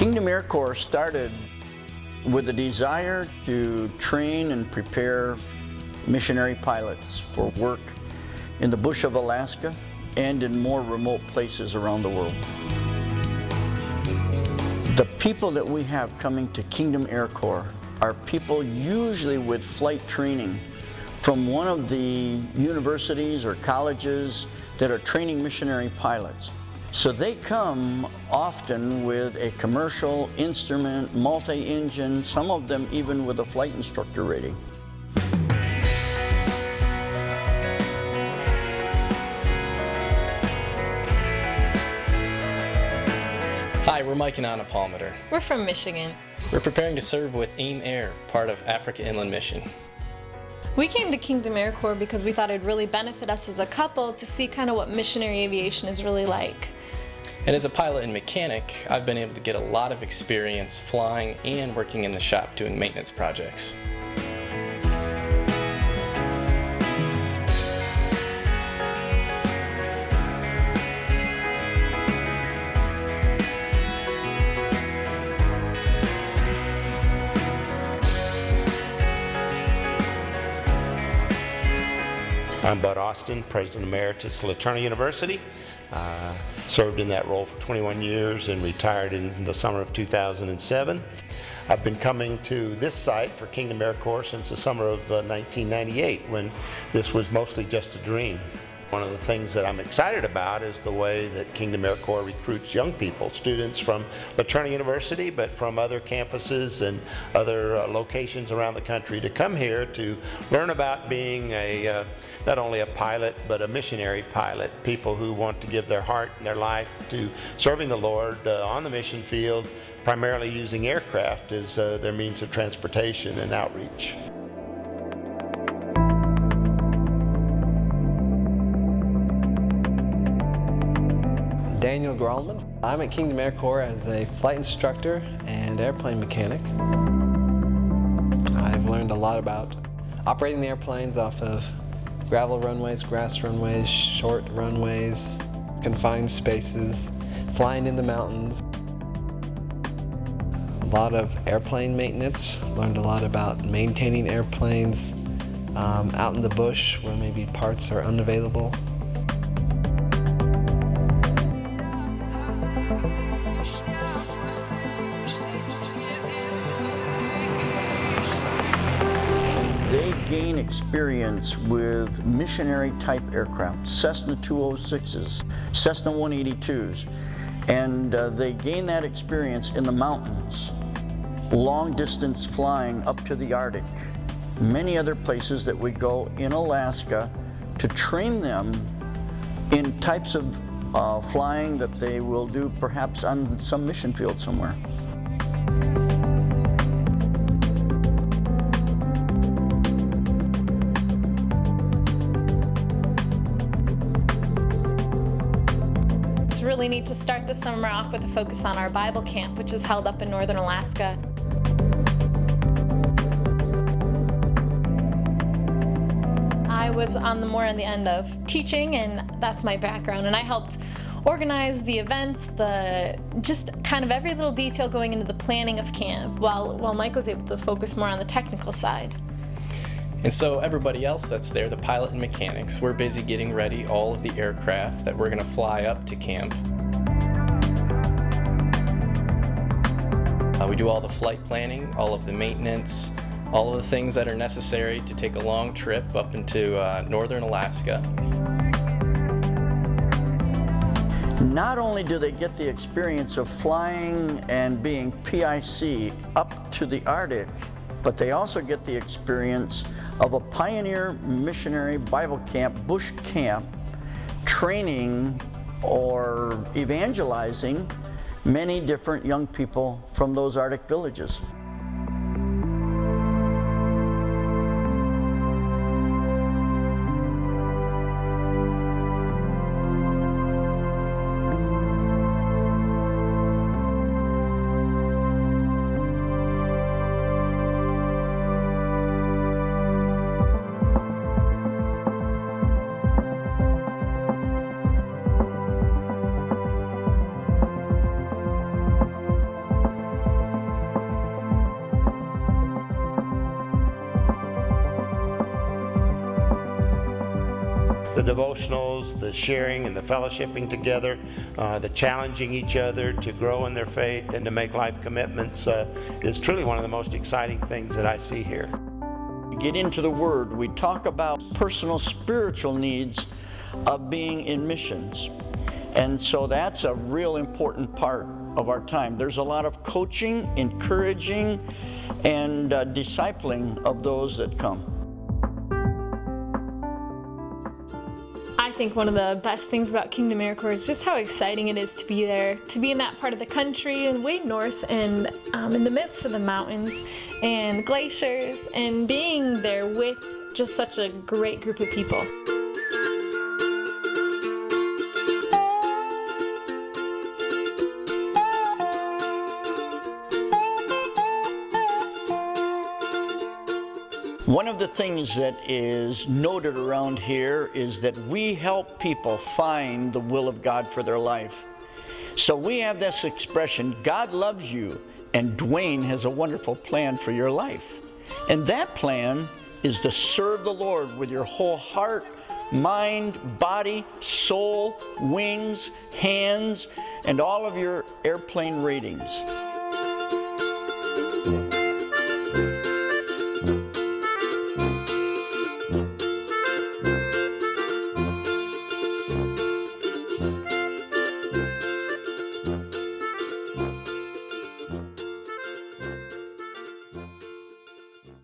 Kingdom Air Corps started with a desire to train and prepare missionary pilots for work in the bush of Alaska and in more remote places around the world. The people that we have coming to Kingdom Air Corps are people usually with flight training from one of the universities or colleges that are training missionary pilots. So they come often with a commercial instrument, multi-engine, some of them even with a flight instructor rating. Hi, we're Mike and Anna Palmater. We're from Michigan. We're preparing to serve with AIM Air, part of Africa Inland Mission. We came to Kingdom Air Corps because we thought it'd really benefit us as a couple to see kind of what missionary aviation is really like. And as a pilot and mechanic, I've been able to get a lot of experience flying and working in the shop doing maintenance projects. I'm Bud Austin, President Emeritus of LaTourneau University. Served in that role for 21 years and retired in the summer of 2007. I've been coming to this site for Kingdom Air Corps since the summer of 1998, when this was mostly just a dream. One of the things that I'm excited about is the way that Kingdom Air Corps recruits young people, students from LaTourneau University, but from other campuses and other locations around the country to come here to learn about being not only a pilot, but a missionary pilot, people who want to give their heart and their life to serving the Lord on the mission field, primarily using aircraft as their means of transportation and outreach. Daniel Grallman. I'm at Kingdom Air Corps as a flight instructor and airplane mechanic. I've learned a lot about operating the airplanes off of gravel runways, grass runways, short runways, confined spaces, flying in the mountains. A lot of airplane maintenance. Learned a lot about maintaining airplanes out in the bush where maybe parts are unavailable. They gain experience with missionary type aircraft, Cessna 206s, Cessna 182s, and they gain that experience in the mountains, long distance flying up to the Arctic, many other places that we go in Alaska to train them in types of flying that they will do perhaps on some mission field somewhere. It's really neat to start the summer off with a focus on our Bible camp, which is held up in northern Alaska. I was on the end of teaching, and that's my background, and I helped organize the events, just kind of every little detail going into the planning of camp, while Mike was able to focus more on the technical side. And so everybody else that's there, the pilot and mechanics, we're busy getting ready all of the aircraft that we're going to fly up to camp. We do all the flight planning, all of the maintenance, all of the things that are necessary to take a long trip up into northern Alaska. Not only do they get the experience of flying and being PIC up to the Arctic, but they also get the experience of a pioneer missionary Bible camp, bush camp, training or evangelizing many different young people from those Arctic villages. devotionals, the sharing and the fellowshipping together, the challenging each other to grow in their faith and to make life commitments is truly one of the most exciting things that I see here. We get into the Word, we talk about personal spiritual needs of being in missions. And so that's a real important part of our time. There's a lot of coaching, encouraging, and discipling of those that come. I think one of the best things about Kingdom AmeriCorps is just how exciting it is to be there, to be in that part of the country and way north and in the midst of the mountains and glaciers and being there with just such a great group of people. One of the things that is noted around here is that we help people find the will of God for their life. So we have this expression, God loves you, and Dwayne has a wonderful plan for your life. And that plan is to serve the Lord with your whole heart, mind, body, soul, wings, hands, and all of your airplane ratings.